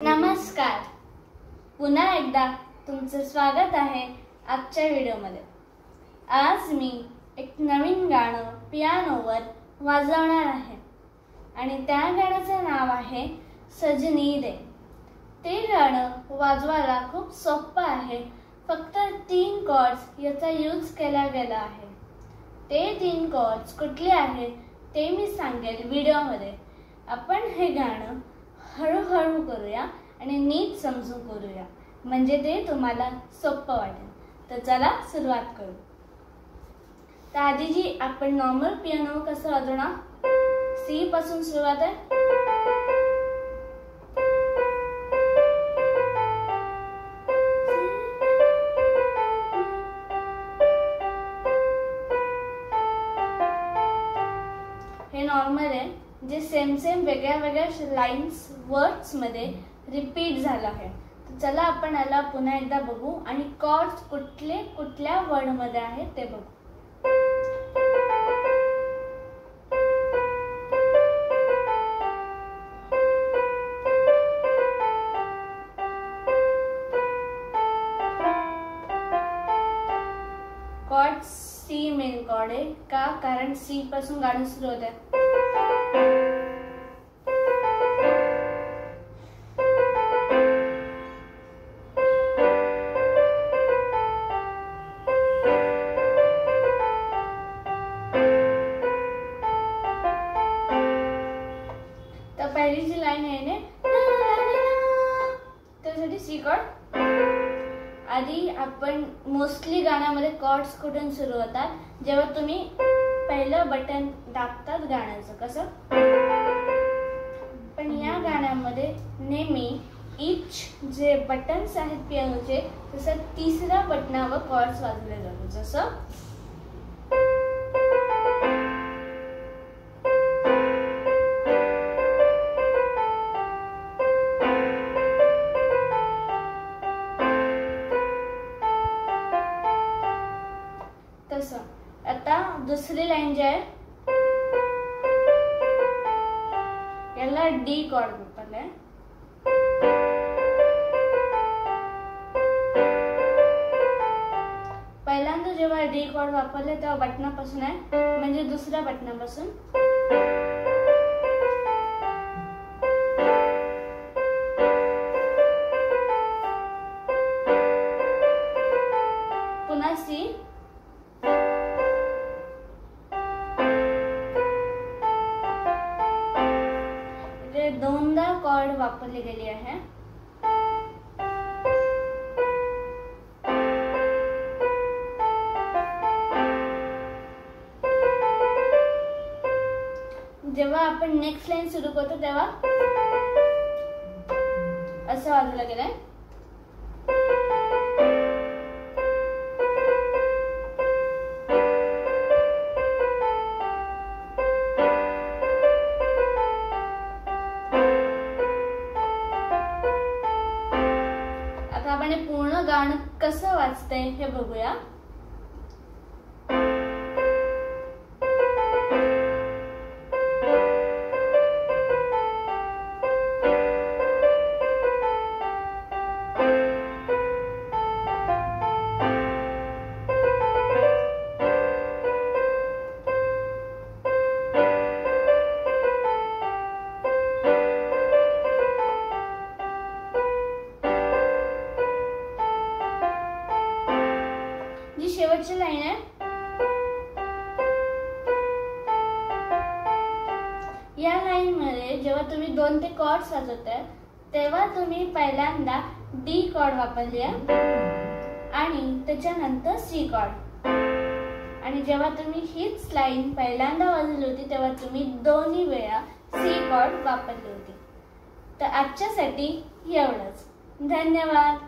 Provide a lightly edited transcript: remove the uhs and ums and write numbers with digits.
नमस्कार, पुन्हा एकदा तुमचं स्वागत आहे आजच्या व्हिडिओमध्ये। आज मी एक नवीन गाणं पियानोवर वाजवणार आहे आणि त्या गाण्याचं नाव आहे सजनी रे। ते गाणं वाजवायला खूप सोपं आहे, फक्त 3 कॉर्ड्स याचा यूज केला गेला आहे। ते 3 कॉर्ड्स कुठले आहेत ते मी सांगेल व्हिडिओमध्ये। आपण हे गाणं हळूहळू करूया आणि नीट समजून करूया, म्हणजे ते तुम्हाला सोपं वाटेल। तर चला सुरुवात करू। तर आधी जी आपण नॉर्मल पियानो कसं वाजवणार, सी पासून सुरुवात आहे। हे नॉर्मल आहे, जे सेम वेगळ्या लाइन्स वर्ड्स मध्ये रिपीट झालं आहे। तर चला आपण याला पुन्हा एकदा बघू आणि कॉर्ड्स कुठल्या वर्ड मध्ये आहेत ते बघू। कॉर्ड सी मेन कॉर्ड आहे का, कारण सी पासून गाणं सुरू होते। पहिली जी लाइन आहे ना, त्यासाठी सी कॉर्ड। आधी आपण मोस्टली गाण्यामध्ये कॉर्ड्स कुठून सुरू होतात, जेव्हा तुम्ही पहिलं बटन दाबतात गाण्याचं कसं, पण या गाण्यामध्ये नेहमी इच जे बटन्स आहेत पियानोचे, तसं तिसऱ्या बटनावर कॉर्ड्स वाजवले जातात। जसं तसं आता दुसरी लाइन जी आहे, याला डी कॉर्ड वापरलाय। पहिल्यांदा जेव्हा डी कॉर्ड वापरले तेव्हा बटनापासून आहे, म्हणजे दुसऱ्या बटनापासून। पुन्हा सी, दोनदा कॉर्ड वापरली गेली आहे। जेव्हा आपण नेक्स्ट लाइन सुरू करतो तेव्हा असं वाजवलं गेलंय। आपण पूर्ण गाणं कसं वाजतंय हे बघूया। जी शेवटची लाइन आहे, या लाइन मध्ये जेव्हा तुम्ही 2 ते कॉर्ड्स वाजवताय तेव्हा तुम्ही पहिल्यांदा डी कॉर्ड वापरली आहे आणि त्याच्यानंतर सी कॉर्ड, आणि जेव्हा तुम्ही हीच लाइन पहिल्यांदा वाजवली होती तेव्हा तुम्ही दोन्ही वेळा सी कॉर्ड वापरली होती। तर आजच्यासाठी एवढंच, धन्यवाद।